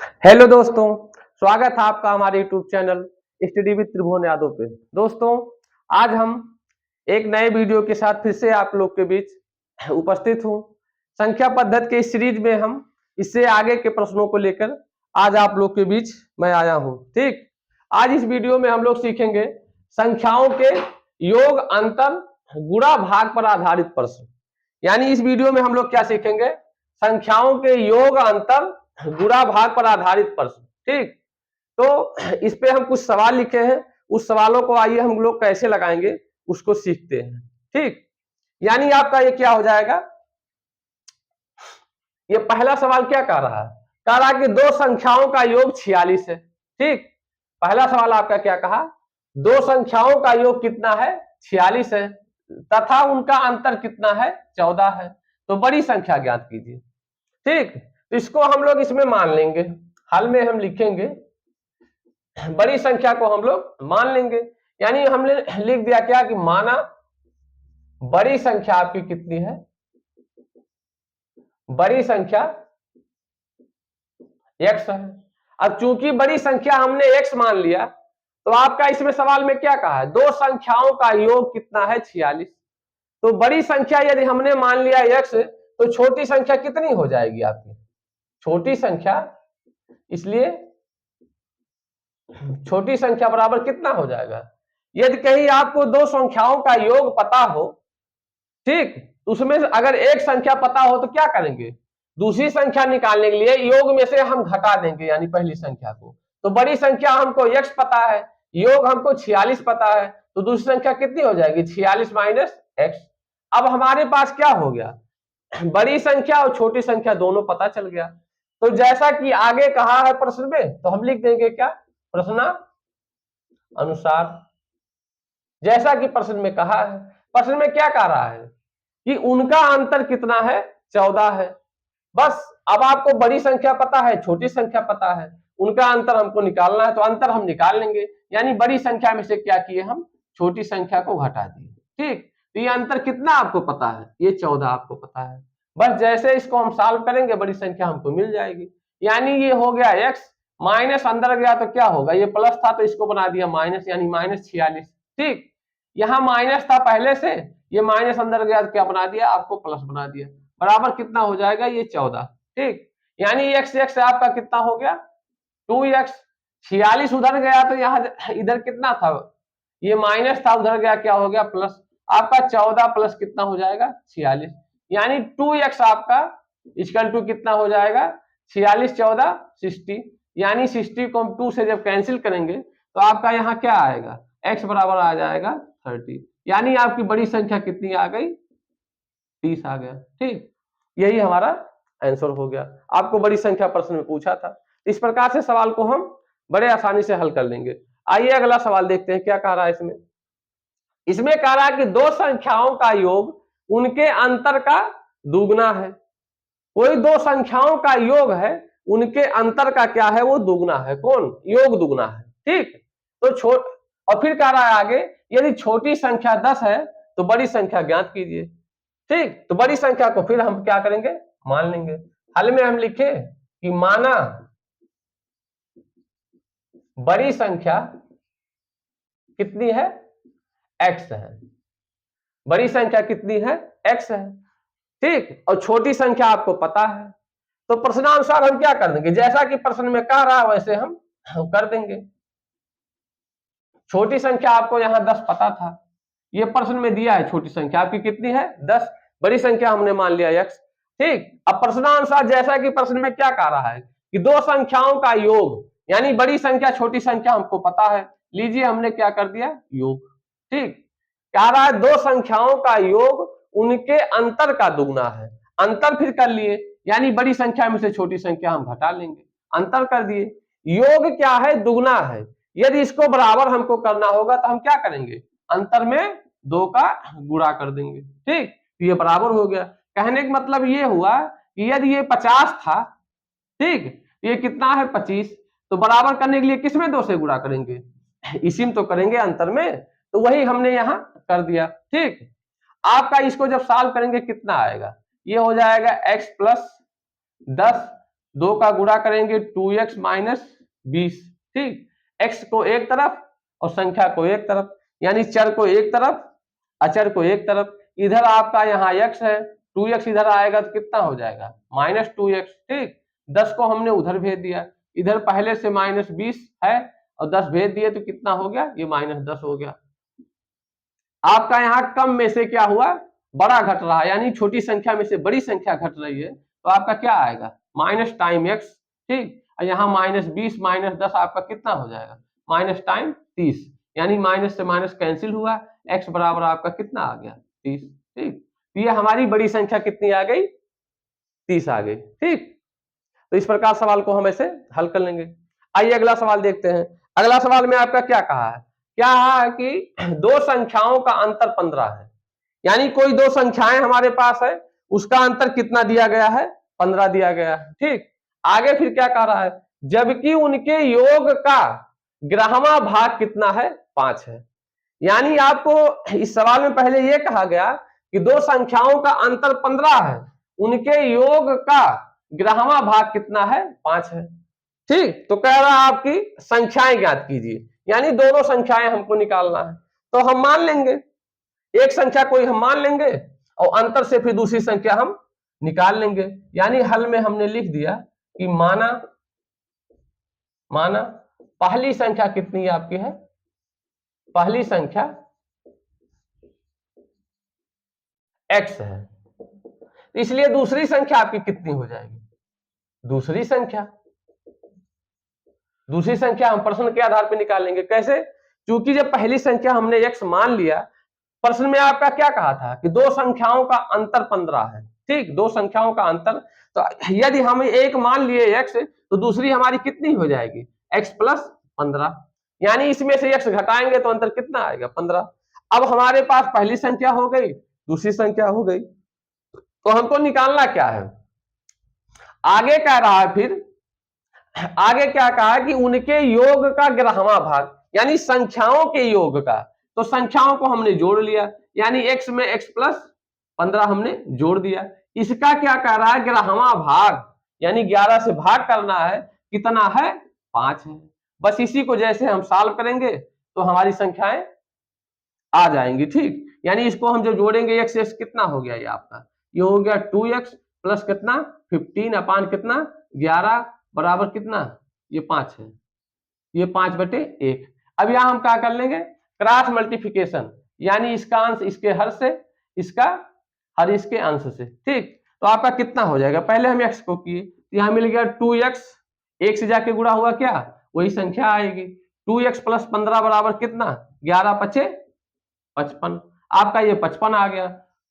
Hello दोस्तों, स्वागत है आपका हमारे यूट्यूब चैनल स्टडी विद त्रिभुवन यादव पे। दोस्तों, आज हम एक नए वीडियो के साथ फिर से आप लोग के बीच उपस्थित हूँ। संख्या पद्धति के इस सीरीज में हम इससे आगे के प्रश्नों को लेकर आज आप लोग के बीच मैं आया हूँ। ठीक, आज इस वीडियो में हम लोग सीखेंगे संख्याओं के योग, अंतर, गुणा, भाग पर आधारित प्रश्न। यानी इस वीडियो में हम लोग क्या सीखेंगे? संख्याओं के योग, अंतर, गुणा, भाग पर आधारित प्रश्न। ठीक, तो इस पे हम कुछ सवाल लिखे हैं, उस सवालों को आइए हम लोग कैसे लगाएंगे उसको सीखते हैं। ठीक, यानी आपका ये क्या हो जाएगा? ये पहला सवाल क्या कह रहा है? कह रहा है कि दो संख्याओं का योग 46 है। ठीक, पहला सवाल आपका क्या कहा? दो संख्याओं का योग कितना है? 46 है, तथा उनका अंतर कितना है? 14 है। तो बड़ी संख्या ज्ञात कीजिए। ठीक, तो इसको हम लोग इसमें मान लेंगे, हल में हम लिखेंगे, बड़ी संख्या को हम लोग मान लेंगे। यानी हमने लिख दिया क्या कि माना बड़ी संख्या आपकी कितनी है? बड़ी संख्या x है। अब चूंकि बड़ी संख्या हमने x मान लिया, तो आपका इसमें सवाल में क्या कहा है? दो संख्याओं का योग कितना है? 46। तो बड़ी संख्या यदि हमने मान लिया x, तो छोटी संख्या कितनी हो जाएगी आपकी? छोटी संख्या, इसलिए छोटी संख्या बराबर कितना हो जाएगा? यदि कहीं आपको दो संख्याओं का योग पता हो, ठीक, उसमें से अगर एक संख्या पता हो तो क्या करेंगे? दूसरी संख्या निकालने के लिए योग में से हम घटा देंगे, यानी पहली संख्या को। तो बड़ी संख्या हमको x पता है, योग हमको 46 पता है, तो दूसरी संख्या कितनी हो जाएगी? 46 माइनस x। अब हमारे पास क्या हो गया? बड़ी संख्या और छोटी संख्या दोनों पता चल गया। तो जैसा कि आगे कहा है प्रश्न में, तो हम लिख देंगे क्या? प्रश्न अनुसार, जैसा कि प्रश्न में कहा है। प्रश्न में क्या कह रहा है कि उनका अंतर कितना है? 14 है। बस, अब आपको बड़ी संख्या पता है, छोटी संख्या पता है, उनका अंतर हमको निकालना है, तो अंतर हम निकाल लेंगे। यानी बड़ी संख्या में से क्या किए हम? छोटी संख्या को घटा दिए। ठीक, तो ये अंतर कितना आपको पता है? ये 14 आपको पता है। बस जैसे इसको हम सॉल्व करेंगे, बड़ी संख्या हमको मिल जाएगी। यानी ये हो गया x, माइनस अंदर गया तो क्या होगा? ये प्लस था तो इसको बना दिया माइनस, यानी माइनस 46। ठीक, यहाँ माइनस था पहले से, ये माइनस अंदर गया तो क्या बना दिया? आपको प्लस बना दिया। बराबर कितना हो जाएगा? ये 14। ठीक, यानी x x आपका कितना हो गया? 2x। 46 उधर गया तो यहाँ इधर कितना था? ये माइनस था, उधर गया क्या हो गया? प्लस। आपका 14 प्लस कितना हो जाएगा? 46। यानी 2x आपका इक्वल टू कितना हो जाएगा? 46 14 60। यानी 60 को हम 2 से जब कैंसिल करेंगे तो आपका यहाँ क्या आएगा? x बराबर आ जाएगा 30। यानी आपकी बड़ी संख्या कितनी आ गई? 30 आ गया। ठीक, यही हमारा आंसर हो गया। आपको बड़ी संख्या प्रश्न में पूछा था। इस प्रकार से सवाल को हम बड़े आसानी से हल कर लेंगे। आइए अगला सवाल देखते हैं क्या कह रहा है इसमें। इसमें कह रहा है कि दो संख्याओं का योग उनके अंतर का दुगना है। कोई दो संख्याओं का योग है, उनके अंतर का क्या है? वो दुगना है। कौन? योग दुगना है। ठीक, तो और फिर कह रहा है आगे, यदि छोटी संख्या 10 है तो बड़ी संख्या ज्ञात कीजिए। ठीक, तो बड़ी संख्या को फिर हम क्या करेंगे? मान लेंगे। हल में हम लिखे कि माना बड़ी संख्या कितनी है? x है। बड़ी संख्या कितनी है? x है। ठीक, और छोटी संख्या आपको पता है, तो प्रश्नानुसार हम क्या कर देंगे? जैसा कि प्रश्न में कह रहा है वैसे हम कर देंगे। छोटी संख्या आपको यहाँ 10 पता था, ये प्रश्न में दिया है छोटी संख्या आपकी कितनी है? 10। बड़ी संख्या हमने मान लिया x। ठीक, अब प्रश्नानुसार जैसा कि प्रश्न में क्या कह रहा है कि दो संख्याओं का योग, यानी बड़ी संख्या छोटी संख्या हमको पता है, लीजिए हमने क्या कर दिया? योग। ठीक, कह रहा है दो संख्याओं का योग उनके अंतर का दुगना है। अंतर फिर कर लिए, यानी बड़ी संख्या में से छोटी संख्या हम घटा लेंगे, अंतर कर दिए। योग क्या है? दुगना है। यदि इसको बराबर हमको करना होगा तो हम क्या करेंगे? अंतर में 2 का गुणा कर देंगे। ठीक, तो ये बराबर हो गया। कहने का मतलब ये हुआ कि यदि ये 50 था, ठीक, ये कितना है? 25। तो बराबर करने के लिए किसमें 2 से गुणा करेंगे? इसी में तो करेंगे, अंतर में। तो वही हमने यहाँ कर दिया। ठीक, आपका इसको जब सॉल्व करेंगे कितना आएगा? ये हो जाएगा x प्लस 10 2 का गुणा करेंगे 2x माइनस 20, ठीक। x को एक तरफ और संख्या को एक तरफ, यानी चर को एक तरफ अचर को एक तरफ। इधर आपका यहाँ x है, 2x इधर आएगा तो कितना हो जाएगा -2x, ठीक। 10 को हमने उधर भेज दिया, इधर पहले से -20 है और 10 भेज दिए तो कितना हो गया, ये -10 हो गया। आपका यहाँ कम में से क्या हुआ, बड़ा घट रहा है, यानी छोटी संख्या में से बड़ी संख्या घट रही है, तो आपका क्या आएगा माइनस टाइम x, ठीक। और यहाँ -20 -10 आपका कितना हो जाएगा माइनस टाइम 30, यानी माइनस से माइनस कैंसिल हुआ, x बराबर आपका कितना आ गया 30, ठीक। तो ये हमारी बड़ी संख्या कितनी आ गई 30 आ गई, ठीक। तो इस प्रकार सवाल को हम ऐसे हल कर लेंगे। आइए अगला सवाल देखते हैं। अगला सवाल में आपका क्या कहा है, क्या है कि दो संख्याओं का अंतर 15 है, यानी कोई दो संख्याएं हमारे पास है, उसका अंतर कितना दिया गया है 15 दिया गया है, ठीक। आगे फिर क्या कह रहा है, जबकि उनके योग का ग्राहमा भाग कितना है 5 है। यानी आपको इस सवाल में पहले यह कहा गया कि दो संख्याओं का अंतर 15 है, उनके योग का ग्राहमा भाग कितना है 5 है, ठीक। तो कह रहा है आपकी संख्याएं ज्ञात कीजिए, यानी दोनों संख्याएं हमको निकालना है। तो हम मान लेंगे एक संख्या कोई हम मान लेंगे और अंतर से फिर दूसरी संख्या हम निकाल लेंगे। यानी हल में हमने लिख दिया कि माना पहली संख्या कितनी आपकी है, पहली संख्या x है, इसलिए दूसरी संख्या आपकी कितनी हो जाएगी, दूसरी संख्या हम प्रश्न के आधार पर निकालेंगे। कैसे, क्योंकि जब पहली संख्या हमने x मान लिया, प्रश्न में आपका क्या कहा था कि दो संख्याओं का अंतर 15 है, ठीक। दो संख्याओं का अंतर, तो यदि हम एक मान लिए x तो दूसरी हमारी कितनी हो जाएगी x प्लस 15, यानी इसमें से x घटाएंगे तो अंतर कितना आएगा 15। अब हमारे पास पहली संख्या हो गई, दूसरी संख्या हो गई, तो हमको निकालना क्या है, आगे कह रहा है, फिर आगे क्या कहा कि उनके योग का ग्राहमा भाग, यानी संख्याओं के योग का। तो संख्याओं को हमने जोड़ लिया, यानी x में x प्लस 15 हमने जोड़ दिया। इसका क्या कह रहा है ग्राहमा भाग, यानी 11 से भाग करना है, कितना है 5 है। बस इसी को जैसे हम सॉल्व करेंगे तो हमारी संख्याएं आ जाएंगी, ठीक। यानी इसको हम जो जोड़ेंगे x x कितना हो गया, ये आपका ये हो गया 2x प्लस कितना 15 अपान कितना 11 बराबर कितना, ये 5 है, ये 5/1। अब यहां हम क्या कर लेंगे क्रॉस मल्टीप्लिकेशन, यानी इसका अंश इसके हर से, इसका हर इसके अंश से, ठीक। तो आपका कितना हो जाएगा, पहले हम x को किए, यहां मिल गया 2x, एक से जाके गुणा हुआ क्या वही संख्या आएगी, 2x प्लस 15 बराबर कितना 11 पचे 55, आपका ये 55 आ गया।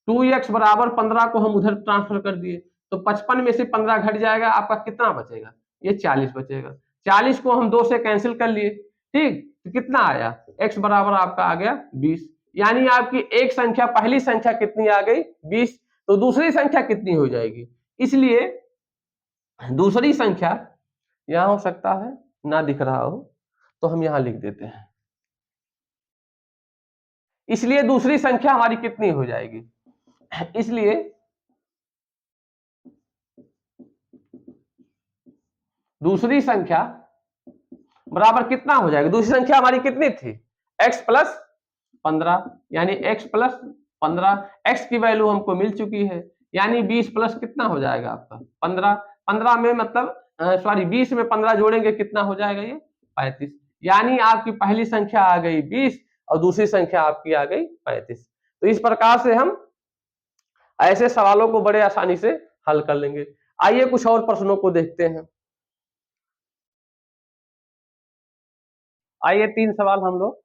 2x बराबर 15 को हम उधर ट्रांसफर कर दिए, तो 55 में से 15 घट जाएगा, आपका कितना बचेगा, ये 40 बचेगा। 40 को हम 2 से कैंसिल कर लिए, ठीक। तो कितना आया x बराबर आपका आ गया 20, यानी आपकी एक संख्या पहली संख्या कितनी आ गई 20, तो दूसरी संख्या कितनी हो जाएगी, इसलिए दूसरी संख्या यहां हो सकता है ना दिख रहा हो तो हम यहां लिख देते हैं, इसलिए दूसरी संख्या हमारी कितनी हो जाएगी, इसलिए दूसरी संख्या बराबर कितना हो जाएगा, दूसरी संख्या हमारी कितनी थी x प्लस 15, यानी x प्लस 15, x की वैल्यू हमको मिल चुकी है, यानी 20 प्लस कितना हो जाएगा आपका 15, 15 में मतलब सॉरी 20 में 15 जोड़ेंगे कितना हो जाएगा ये 35, यानी आपकी पहली संख्या आ गई 20 और दूसरी संख्या आपकी आ गई 35। तो इस प्रकार से हम ऐसे सवालों को बड़े आसानी से हल कर लेंगे। आइए कुछ और प्रश्नों को देखते हैं। आइए 3 सवाल हम लोग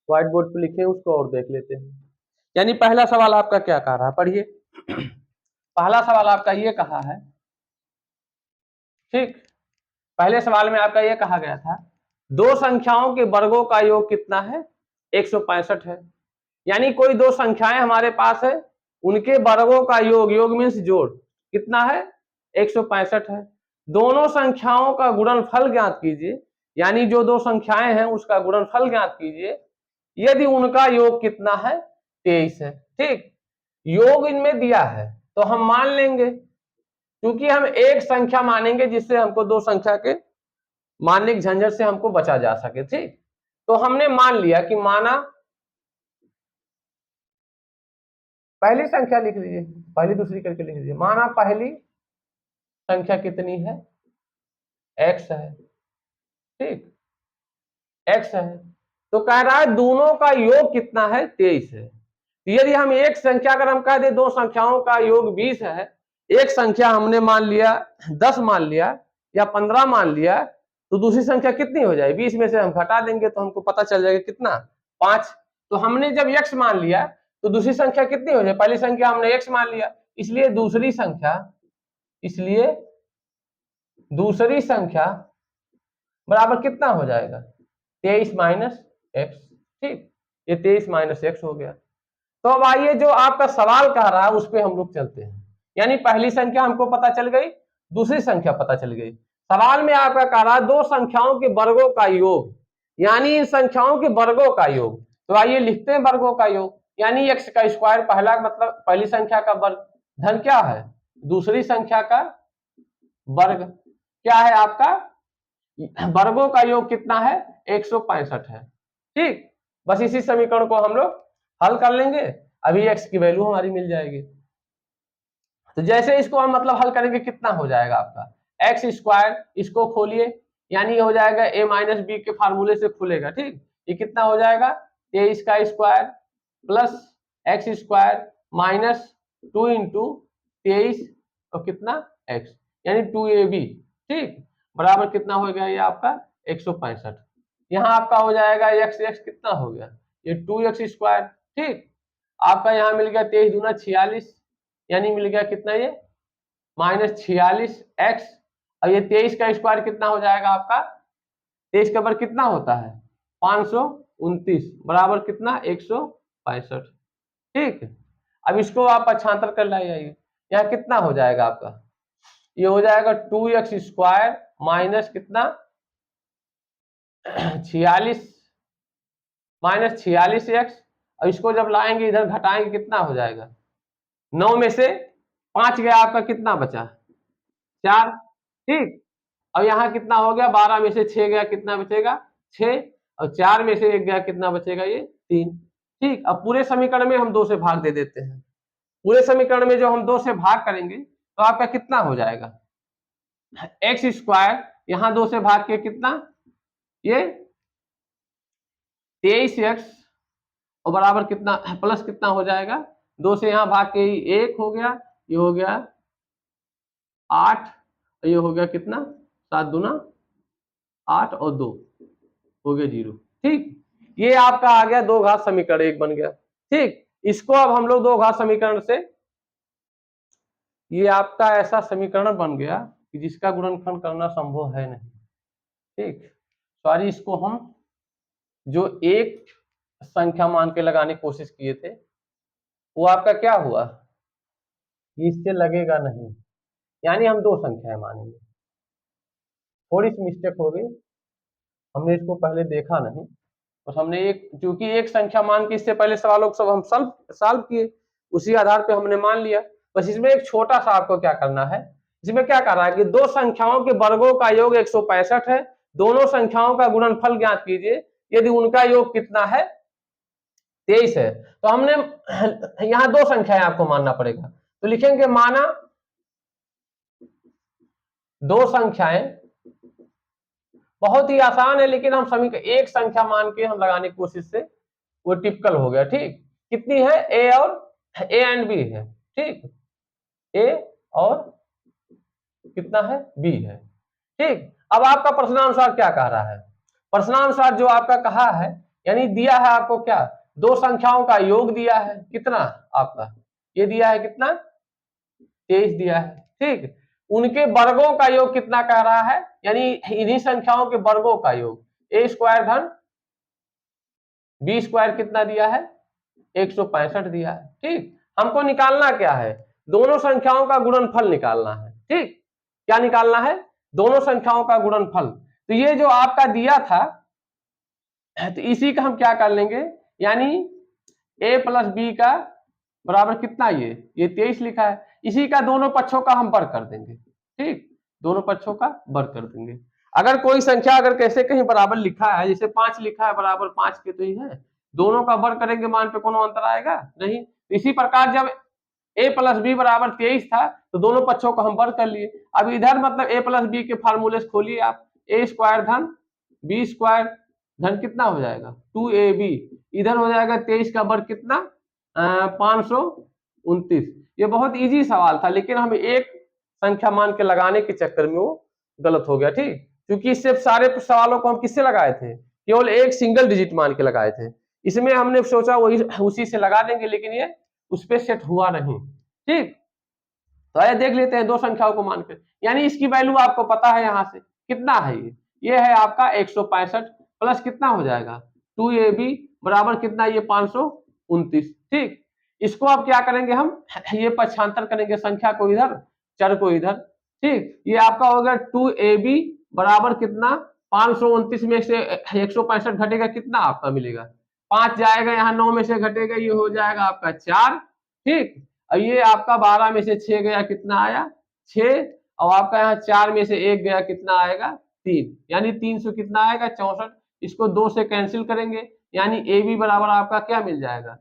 व्हाइट बोर्ड पे लिखे उसको और देख लेते हैं। यानी पहला सवाल आपका क्या कह रहा है, पढ़िए। पहला सवाल आपका ये कहा है, ठीक। पहले सवाल में आपका ये कहा गया था दो संख्याओं के वर्गों का योग कितना है 165 है, यानी कोई दो संख्याएं हमारे पास है, उनके वर्गों का योग, योग मीन्स जोड़, कितना है 165 है। दोनों संख्याओं का गुणनफल ज्ञात कीजिए, यानी जो दो संख्याएं हैं उसका गुणनफल ज्ञात कीजिए, यदि उनका योग कितना है 23 है, ठीक। योग इनमें दिया है तो हम मान लेंगे क्योंकि हम एक संख्या मानेंगे जिससे हमको दो संख्या के मानने की झंझट से हमको बचा जा सके। ठीक, तो हमने मान लिया कि माना पहली संख्या लिख लीजिए, पहली दूसरी करके लिख लीजिए। माना पहली संख्या कितनी है, x है। ठीक, x है, तो कह रहा है दोनों का योग कितना है, 23 है। यदि हम एक संख्या अगर हम कह दे दो संख्याओं का योग 20 है, एक संख्या हमने मान लिया 10 मान लिया या 15 मान लिया, तो दूसरी संख्या कितनी हो जाए, 20 में से हम घटा देंगे तो हमको पता चल जाएगा कितना, 5। तो हमने जब x मान लिया तो दूसरी संख्या कितनी हो जाए, पहली संख्या हमने x मान लिया, इसलिए दूसरी संख्या बराबर कितना हो जाएगा, 23 माइनस एक्स। ठीक, ये 23 माइनस एक्स हो गया। तो अब आइए जो आपका सवाल कह रहा है उस पर हम लोग चलते हैं। यानी पहली संख्या हमको पता चल गई, दूसरी संख्या पता चल गई। सवाल में आपका कह रहा है दो संख्याओं के वर्गों का योग, यानी इन संख्याओं के वर्गों का योग। तो आइए लिखते हैं वर्गों का योग, यानी एक्स का स्क्वायर पहला मतलब पहली संख्या का वर्ग धन क्या है, दूसरी संख्या का वर्ग, क्या है आपका वर्गों का योग कितना है, 165 है। ठीक, बस इसी समीकरण को हम लोग हल कर लेंगे, अभी x की वैल्यू हमारी मिल जाएगी। तो जैसे इसको हम मतलब हल करेंगे कितना हो जाएगा आपका एक्स स्क्वायर, इसको खोलिए यानी हो जाएगा a माइनस बी के फार्मूले से खुलेगा। ठीक, ये कितना हो जाएगा 23 का square plus x square minus 2 into 23 और कितना x यानी 2ab। ठीक, बराबर कितना हो गया ये आपका 165। यहाँ आपका हो जाएगा x कितना हो गया, ये 2x स्क्वायर। ठीक, आपका यहाँ मिल गया 23 दूना 46 यानी मिल गया कितना ये माइनस 46x। अब ये 23 का स्क्वायर कितना हो जाएगा आपका, 23 का वर्ग कितना होता है 529 बराबर कितना 165। ठीक, अब इसको आप पक्षांतर कर लाइए, यहाँ कितना हो जाएगा आपका, ये हो जाएगा 2x स्क्वायर माइनस कितना 46 माइनस 46x। और इसको जब लाएंगे इधर घटाएंगे कितना हो जाएगा, 9 में से 5 गया आपका कितना बचा 4। ठीक, अब यहाँ कितना हो गया 12 में से 6 गया कितना बचेगा 6 और 4 में से 1 गया कितना बचेगा ये 3। ठीक, अब पूरे समीकरण में हम 2 से भाग दे देते हैं, पूरे समीकरण में जो हम 2 से भाग करेंगे तो आपका कितना हो जाएगा एक्स स्क्वायर, यहाँ 2 से भाग के कितना ये 23x और बराबर कितना प्लस कितना हो जाएगा 2 से यहाँ भाग के 1 हो गया, ये हो गया 8, ये हो गया कितना 7 दूना 8 और 2 हो गया 0। ठीक, ये आपका आ गया 2 घात समीकरण 1 बन गया। ठीक, इसको अब हम लोग 2 घात समीकरण से, ये आपका ऐसा समीकरण बन गया कि जिसका गुणनखंड करना संभव है नहीं। ठीक, सॉरी, इसको हम जो एक संख्या मान के लगाने की कोशिश किए थे वो आपका क्या हुआ, इससे लगेगा नहीं, यानी हम 2 संख्याएं मानेंगे। थोड़ी सी मिस्टेक हो गई, हमने इसको पहले देखा नहीं, बस हमने एक क्योंकि एक संख्या मान के इससे पहले सवालों को सब हम सॉल्व किए, उसी आधार पे हमने मान लिया। बस इसमें एक छोटा सा आपको क्या करना है, इसमें क्या कर रहा है कि दो संख्याओं के वर्गों का योग 165 है, दोनों संख्याओं का गुणनफल ज्ञात कीजिए यदि उनका योग कितना है 23 है। तो हमने यहाँ 2 संख्याएं आपको मानना पड़ेगा, तो लिखेंगे माना 2 संख्याएं, बहुत ही आसान है लेकिन हम सभी एक संख्या मान के हम लगाने की कोशिश से वो टिपिकल हो गया। ठीक, कितनी है ए और ए एंड बी है। ठीक, ए और कितना है बी है। ठीक, अब आपका प्रश्नानुसार क्या कह रहा है, प्रश्नानुसार जो आपका कहा है यानी दिया है आपको क्या, 2 संख्याओं का योग दिया है कितना आपका, ये दिया है कितना 23 दिया है। ठीक, उनके वर्गों का योग कितना कह रहा है, यानी इन्हीं संख्याओं के वर्गों का योग, ए स्क्वायर धन बी स्क्वायर कितना दिया है 165 दिया है। ठीक, हमको निकालना क्या है, दोनों संख्याओं का गुणनफल निकालना है। ठीक, क्या निकालना है, दोनों संख्याओं का गुणनफल। तो ये जो आपका दिया था तो इसी का हम क्या कर लेंगे, यानी a प्लस बी का बराबर कितना, ये 23 लिखा है, इसी का दोनों पक्षों का हम वर्ग कर देंगे। ठीक, दोनों पक्षों का वर्ग कर देंगे। अगर कोई संख्या अगर कैसे कहीं बराबर लिखा है, जैसे 5 लिखा है, बराबर 5 के तो ही है, दोनों का वर्ग करेंगे, मान पे कोनो अंतर आएगा नहीं। इसी प्रकार जब a प्लस बी बराबर 23 था तो दोनों पक्षों को हम वर्ग कर लिए। अब इधर मतलब a प्लस बी के फार्मूले खोलिए आप, a स्क्वायर धन बी स्क्वायर धन कितना हो जाएगा 2ab, इधर हो जाएगा 23 का वर्ग कितना 529। ये बहुत इजी सवाल था, लेकिन हम एक संख्या मान के लगाने के चक्कर में वो गलत हो गया। ठीक, क्योंकि इससे सारे सवालों को हम किससे लगाए थे, केवल एक सिंगल डिजिट मान के लगाए थे। इसमें हमने सोचा वही उसी से लगा देंगे, लेकिन ये उस पर सेट हुआ नहीं। ठीक, तो आइए देख लेते हैं दो संख्याओं को मानकर, यानी इसकी वैल्यू आपको पता है यहां से कितना है, ये है आपका 165 प्लस कितना हो जाएगा 2ab बराबर कितना, ये 529। ठीक, इसको अब क्या करेंगे हम, ये पक्षांतर करेंगे, संख्या को इधर चर को इधर। ठीक, ये आपका हो गया 2ab बराबर कितना 529 में से 165 घटेगा कितना आपका मिलेगा 5 जाएगा, यहाँ 9 में से घटेगा, ये हो जाएगा आपका 4। ठीक, और ये आपका 12 में से 6 गया कितना आया 6, और आपका यहाँ 4 में से 1 गया कितना आएगा 3, यानी 300 कितना आएगा 64। इसको 2 से कैंसिल करेंगे, यानी ए बी बराबर आपका क्या मिल जाएगा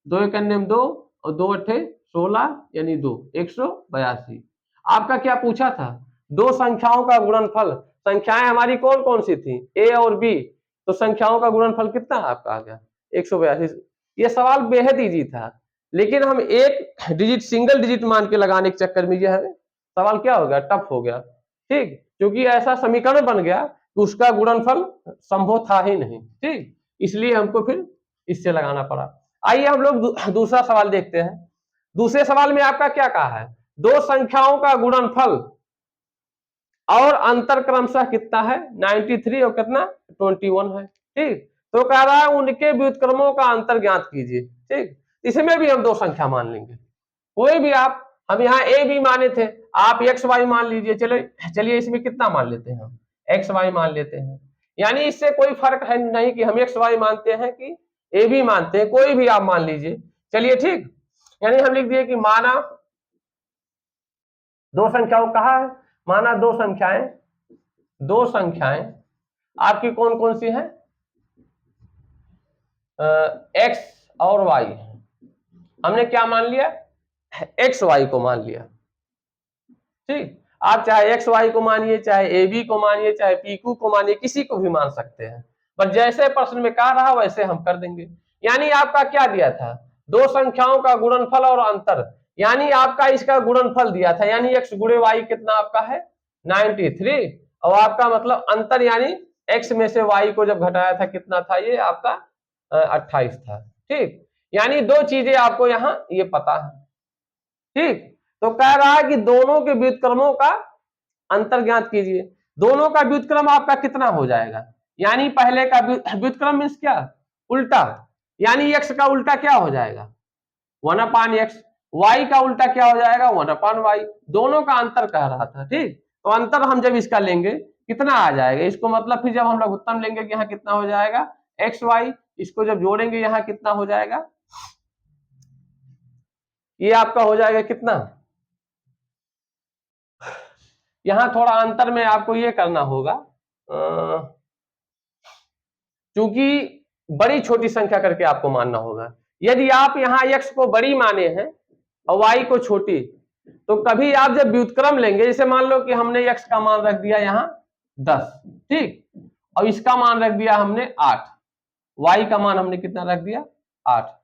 2 एक 2 और 2 अट्ठे 16, यानी 2 182। आपका क्या पूछा था, दो संख्याओं का गुणनफल, संख्याएं हमारी कौन कौन सी थी ए और बी, तो संख्याओं का गुणनफल कितना आपका आ गया 182। ये सवाल बेहद इजी था, लेकिन हम एक डिजिट सिंगल डिजिट मान के लगाने के चक्कर में यह सवाल क्या हो गया टफ हो गया। ठीक, क्योंकि ऐसा समीकरण बन गया कि उसका गुणनफल संभव था ही नहीं। ठीक, इसलिए हमको फिर इससे लगाना पड़ा। आइए हम लोग दूसरा सवाल देखते हैं। दूसरे सवाल में आपका क्या कहा है, दो संख्याओं का गुणनफल और अंतर क्रमशः कितना है 93 और कितना 21 है। ठीक, तो कह रहा है उनके व्युत्क्रमों का अंतर ज्ञात कीजिए। ठीक, इसमें भी हम दो संख्या मान लेंगे, कोई भी आप, हम यहाँ ए बी माने थे, आप एक्स वाई मान लीजिए। चलिए इसमें कितना मान लेते हैं हम एक्स वाई मान लेते हैं, यानी इससे कोई फर्क है नहीं कि हम एक्स वाई मानते हैं कि ए बी मानते हैं, कोई भी आप मान लीजिए। चलिए ठीक, यानी हम लिख दिए कि माना दो संख्याओं कहा है, माना दो संख्याएं आपकी कौन कौन सी हैं एक्स और वाई। हमने क्या मान लिया एक्स वाई को मान लिया। ठीक, आप चाहे एक्स वाई को मानिए, चाहे ए बी को मानिए, चाहे पी क्यू को मानिए, किसी को भी मान सकते हैं, पर जैसे प्रश्न में कहा रहा वैसे हम कर देंगे। यानी आपका क्या दिया था, दो संख्याओं का गुणनफल और अंतर, यानी आपका इसका गुणनफल दिया था, यानी एक्स गुणे वाई कितना आपका है 93, और आपका मतलब अंतर यानी एक्स में से वाई को जब घटाया था कितना था, ये आपका 28 था। ठीक, यानी दो चीजें आपको यहाँ ये पता है। ठीक, तो कह रहा है कि दोनों के व्युत्क्रमों का अंतर ज्ञात कीजिए। दोनों का व्युत्क्रम आपका कितना हो जाएगा, यानी पहले का व्युत्क्रम मीन्स क्या उल्टा, यानी एक्स का उल्टा क्या हो जाएगा 1/x, वाई का उल्टा क्या हो जाएगा 1/y। दोनों का अंतर कह रहा था। ठीक, तो अंतर हम जब इसका लेंगे कितना आ जाएगा, इसको मतलब फिर जब हम लोग उत्तर लेंगे कि यहाँ कितना हो जाएगा एक्स वाई, इसको जब जोड़ेंगे यहाँ कितना हो जाएगा, ये आपका हो जाएगा कितना, यहां थोड़ा अंतर में आपको ये करना होगा, क्योंकि बड़ी छोटी संख्या करके आपको मानना होगा। यदि आप यहाँ x को बड़ी माने हैं और y को छोटी, तो कभी आप जब व्युत्क्रम लेंगे, जैसे मान लो कि हमने x का मान रख दिया यहाँ 10, ठीक, और इसका मान रख दिया हमने 8, y का मान हमने कितना रख दिया 8।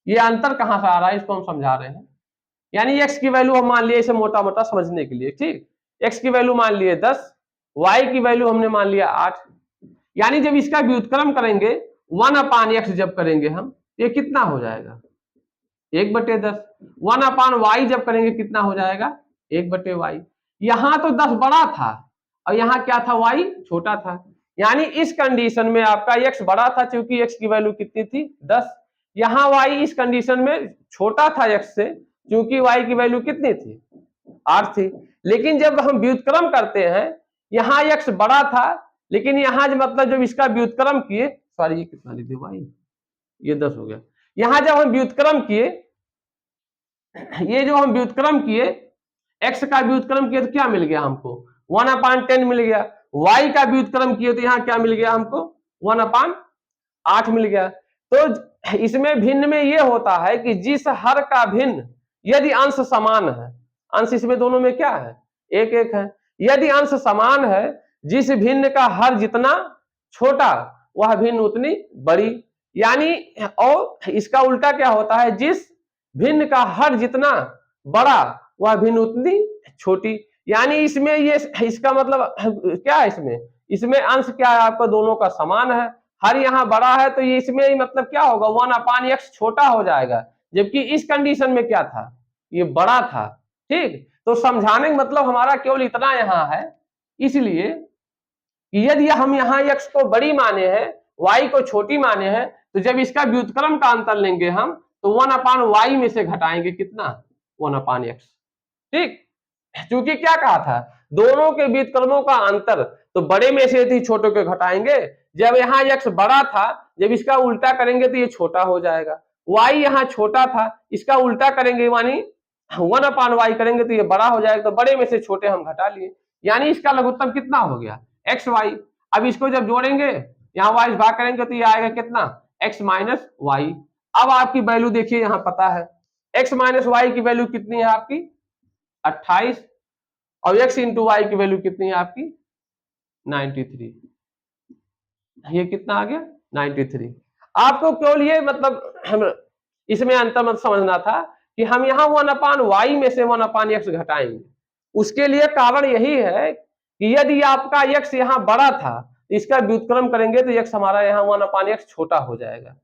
ये अंतर कहां से आ रहा है इसको हम समझा रहे हैं। यानी x की वैल्यू हम मान लिए, इसे मोटा मोटा समझने के लिए। ठीक, x की वैल्यू मान लिए 10, y की वैल्यू हमने मान लिया 8, यानी जब इसका व्युत्क्रम करेंगे 1/x जब करेंगे हम, ये कितना हो जाएगा 1/10। 1/y जब करेंगे कितना हो जाएगा 1/y। यहां तो 10 बड़ा था और यहाँ क्या था y छोटा था, यानी इस कंडीशन में आपका x बड़ा था क्योंकि x की वैल्यू कितनी थी 10, यहाँ y इस कंडीशन में छोटा था x से क्योंकि y की वैल्यू कितनी थी 8 थी। लेकिन जब हम व्युत्क्रम करते हैं यहाँ x बड़ा था, लेकिन यहाँ मतलब जब इसका व्युत्क्रम किए, सॉरी ये कितना लिख दिया भाई, ये 10 हो गया। यहाँ जब हम व्युत्क्रम किए ये जो हम व्युत्क्रम किए, x का व्युत्क्रम किए तो क्या मिल गया हमको 1/10 मिल गया, y का व्युत्क्रम किए तो यहाँ क्या मिल गया हमको 1/8 मिल गया। तो इसमें भिन्न में ये होता है कि जिस हर का भिन्न यदि अंश समान है, अंश इसमें दोनों में क्या है एक एक है, यदि अंश समान है, जिस भिन्न का हर जितना छोटा वह भिन्न उतनी बड़ी, यानी और इसका उल्टा क्या होता है, जिस भिन्न का हर जितना बड़ा वह भिन्न उतनी छोटी। यानी इसमें ये इसका मतलब क्या है, इसमें अंश क्या है आपका दोनों का समान है, हर यहाँ बड़ा है तो ये इसमें मतलब क्या होगा 1/x छोटा हो जाएगा, जबकि इस कंडीशन में क्या था ये बड़ा था। ठीक, तो समझाने का मतलब हमारा केवल इतना यहाँ है, इसलिए यदि हम यहाँ x को बड़ी माने हैं y को छोटी माने हैं, तो जब इसका व्युत्क्रम का अंतर लेंगे हम तो 1/y में से घटाएंगे कितना 1/x। ठीक, क्योंकि क्या कहा था दोनों के व्युत्क्रमों का अंतर तो बड़े में से यदि छोटे को घटाएंगे, जब यहाँ x बड़ा था जब इसका उल्टा करेंगे तो ये छोटा हो जाएगा, y यहाँ छोटा था इसका उल्टा करेंगे यानी 1/y करेंगे तो ये बड़ा हो जाएगा, तो बड़े में से छोटे हम घटा लिए, यानी इसका लघुत्तम कितना हो गया xy। अब इसको जब जोड़ेंगे यहाँ y भाग करेंगे तो ये आएगा कितना x माइनस वाई। अब आपकी वैल्यू देखिए यहाँ पता है x माइनस वाई की वैल्यू कितनी है आपकी 28 और x इंटू वाई की वैल्यू कितनी है आपकी 93, ये कितना आ गया 93। आपको केवल ये मतलब हम इसमें अंतर मत समझना था कि हम यहाँ 1/y में से 1/x घटाएंगे, उसके लिए कारण यही है कि यदि आपका x यहाँ बड़ा था इसका व्युत्क्रम करेंगे तो x हमारा यहाँ 1/x छोटा हो जाएगा,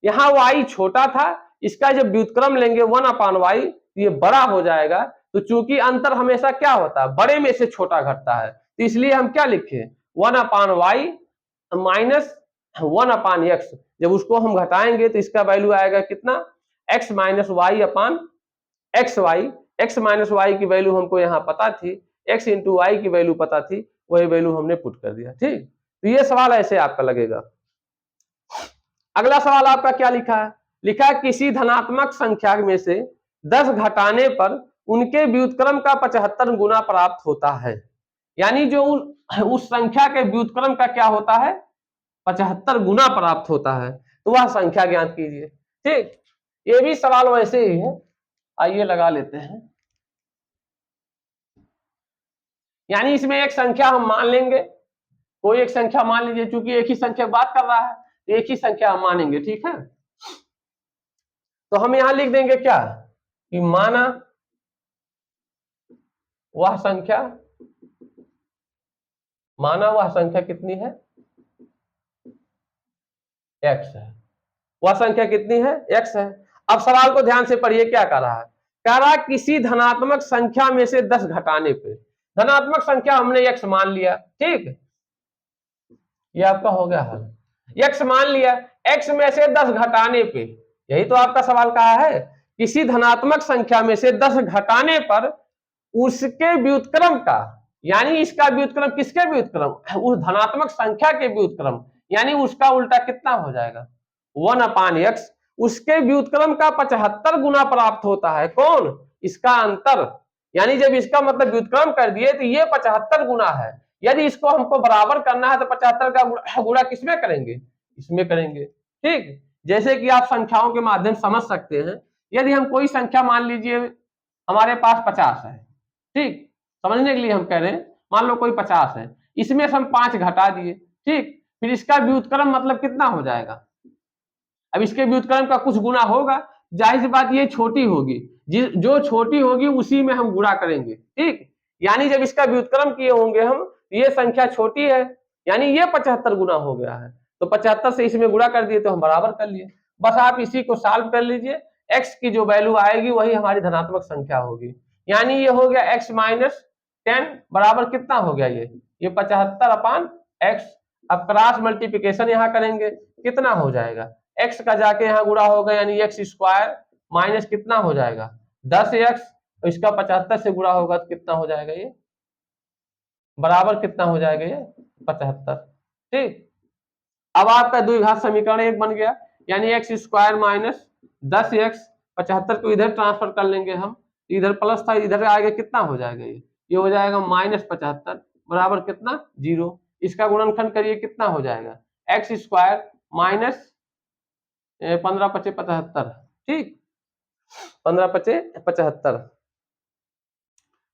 यहाँ y छोटा था इसका जब व्युत्क्रम लेंगे 1/y ये बड़ा हो जाएगा, तो चूंकि अंतर हमेशा क्या होता है बड़े में से छोटा घटता है, तो इसलिए हम क्या लिखे 1/y माइनस 1/x, जब उसको हम घटाएंगे तो इसका वैल्यू आएगा कितना x minus y upon x y. X minus y की वैल्यू हमको यहाँ पता थी, x इंटू वाई की वैल्यू पता थी, वही वैल्यू हमने पुट कर दिया। ठीक, तो ये सवाल ऐसे आपका लगेगा। अगला सवाल आपका क्या लिखा है, लिखा है किसी धनात्मक संख्या में से 10 घटाने पर उनके व्युत्क्रम का 75 गुना प्राप्त होता है, यानी जो उस संख्या के व्युत्क्रम का क्या होता है 75 गुना प्राप्त होता है, तो वह संख्या ज्ञात कीजिए। ठीक, ये भी सवाल वैसे ही है, आइए लगा लेते हैं। यानी इसमें एक संख्या हम मान लेंगे, कोई एक संख्या मान लीजिए, चूंकि एक ही संख्या बात कर रहा है तो एक ही संख्या हम मानेंगे। ठीक है, तो हम यहां लिख देंगे क्या कि माना वह संख्या, माना वह संख्या कितनी है x है, वह संख्या कितनी है x है। अब सवाल को ध्यान से पढ़िए, क्या कर रहा है, कह रहा है किसी धनात्मक संख्या में से 10 घटाने पे, धनात्मक संख्या हमने x मान लिया। ठीक, ये आपका हो गया हल, x मान लिया, x में से 10 घटाने पे, यही तो आपका सवाल कहा है किसी धनात्मक संख्या में से 10 घटाने पर उसके व्युत्क्रम का, यानी इसका व्युत्क्रम किसके व्युत्क्रम उस धनात्मक संख्या के व्युत्क्रम, यानी उसका उल्टा कितना हो जाएगा 1/x, उसके व्युत्क्रम का 75 गुना प्राप्त होता है। कौन, इसका अंतर, यानी जब इसका मतलब व्युत्क्रम कर दिए तो ये 75 गुना है, यदि इसको हमको बराबर करना है तो 75 का गुणा किसमें करेंगे इसमें करेंगे। ठीक, जैसे कि आप संख्याओं के माध्यम समझ सकते हैं, यदि हम कोई संख्या मान लीजिए हमारे पास 50 है, ठीक, समझने के लिए हम कह रहे हैं मान लो कोई 50 है, इसमें से हम 5 घटा दिए। ठीक, फिर इसका व्युत्क्रम मतलब कितना हो जाएगा, अब इसके व्युत्क्रम का कुछ गुना होगा, जाहिर सी बात ये छोटी होगी, जो छोटी होगी उसी में हम गुणा करेंगे। ठीक, यानी जब इसका व्युत्क्रम किए होंगे हम, ये संख्या छोटी है, यानी ये 75 गुना हो गया है, तो 75 से इसमें गुणा कर दिए तो हम बराबर कर लिए। बस आप इसी को सॉल्व कर लीजिए, x की जो वैल्यू आएगी वही हमारी धनात्मक संख्या होगी, यानी ये हो गया x माइनस 10 बराबर कितना हो गया ये 75/x। अब क्रॉस मल्टीप्लिकेशन यहाँ करेंगे कितना हो जाएगा, x का जाके यहाँ गुणा होगा, यानी x स्क्वायर माइनस कितना हो जाएगा 10x, इसका 75 से गुणा होगा तो कितना हो जाएगा ये बराबर कितना हो जाएगा ये 75। ठीक, अब आपका द्विघात समीकरण एक बन गया, यानी x स्क्वायर माइनस 10x 75 को इधर ट्रांसफर कर लेंगे हम, इधर प्लस था, इधर आगे कितना हो जाएगा, ये हो जाएगा -75 बराबर कितना 0। इसका गुणनखंड करिए कितना हो जाएगा x² माइनस 15 × 5 = 75, ठीक 15 × 5 = 75।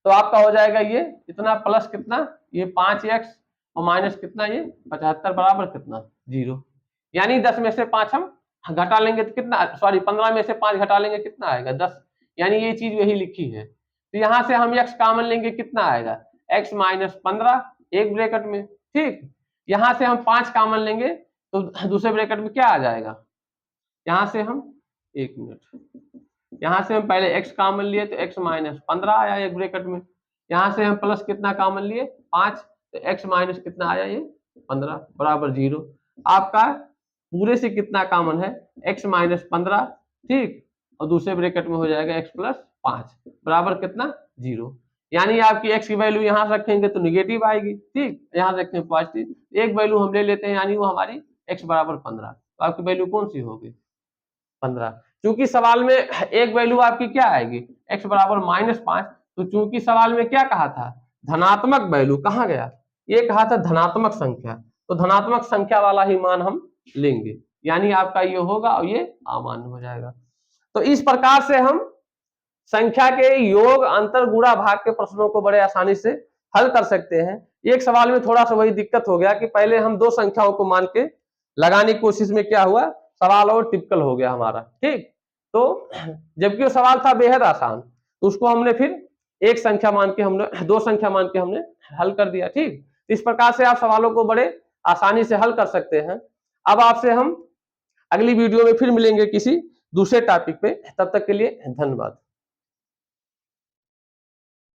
तो आपका हो जाएगा ये इतना प्लस कितना ये 5x और माइनस कितना ये 75 बराबर कितना 0। यानी 10 में से 5 हम घटा लेंगे तो कितना, सॉरी 15 में से 5 घटा लेंगे कितना आएगा 10। यानी ये चीज वही लिखी है। तो यहां से हम x कॉमन लेंगे कितना आएगा x - 15 एक ब्रैकेट में, ठीक। यहां से हम 5 कॉमन लेंगे तो दूसरे ब्रैकेट में क्या आ जाएगा, यहां से हम 1 मिनट, यहां से हम पहले x कॉमन लिए तो x - 15 आया एक ब्रैकेट में, यहां से हम प्लस कितना कॉमन लिए 5 तो x माइनस कितना आया ये 15 बराबर 0। आपका पूरे से कितना कॉमन है x - 15, ठीक, और दूसरे ब्रैकेट में हो जाएगा x + 5 बराबर कितना 0। यानी आपकी x की वैल्यू यहां रखेंगे तो निगेटिव आएगी, ठीक, यहां रखेंगे पॉजिटिव, एक वैल्यू हम ले लेते हैं यानी वो हमारी x बराबर 15। तो आपकी वैल्यू कौन सी होगी 15। क्योंकि सवाल में एक वैल्यू आपकी क्या आएगी x बराबर -5, तो चूंकि सवाल में क्या कहा था धनात्मक वैल्यू, कहा गया ये कहा था धनात्मक संख्या, तो धनात्मक संख्या वाला ही मान हम लेंगे, यानी आपका ये होगा और ये अमान्य हो जाएगा। तो इस प्रकार से हम संख्या के योग अंतर गुणा भाग के प्रश्नों को बड़े आसानी से हल कर सकते हैं। एक सवाल में थोड़ा सा वही दिक्कत हो गया कि पहले हम दो संख्याओं को मान के लगाने की कोशिश में क्या हुआ सवाल और टिपिकल हो गया हमारा, ठीक। तो जबकि वो सवाल था बेहद आसान, तो उसको हमने फिर एक संख्या मान के हमने दो संख्या मान के हमने हल कर दिया, ठीक। इस प्रकार से आप सवालों को बड़े आसानी से हल कर सकते हैं। अब आपसे हम अगली वीडियो में फिर मिलेंगे किसी दूसरे टॉपिक पे, तब तक के लिए धन्यवाद।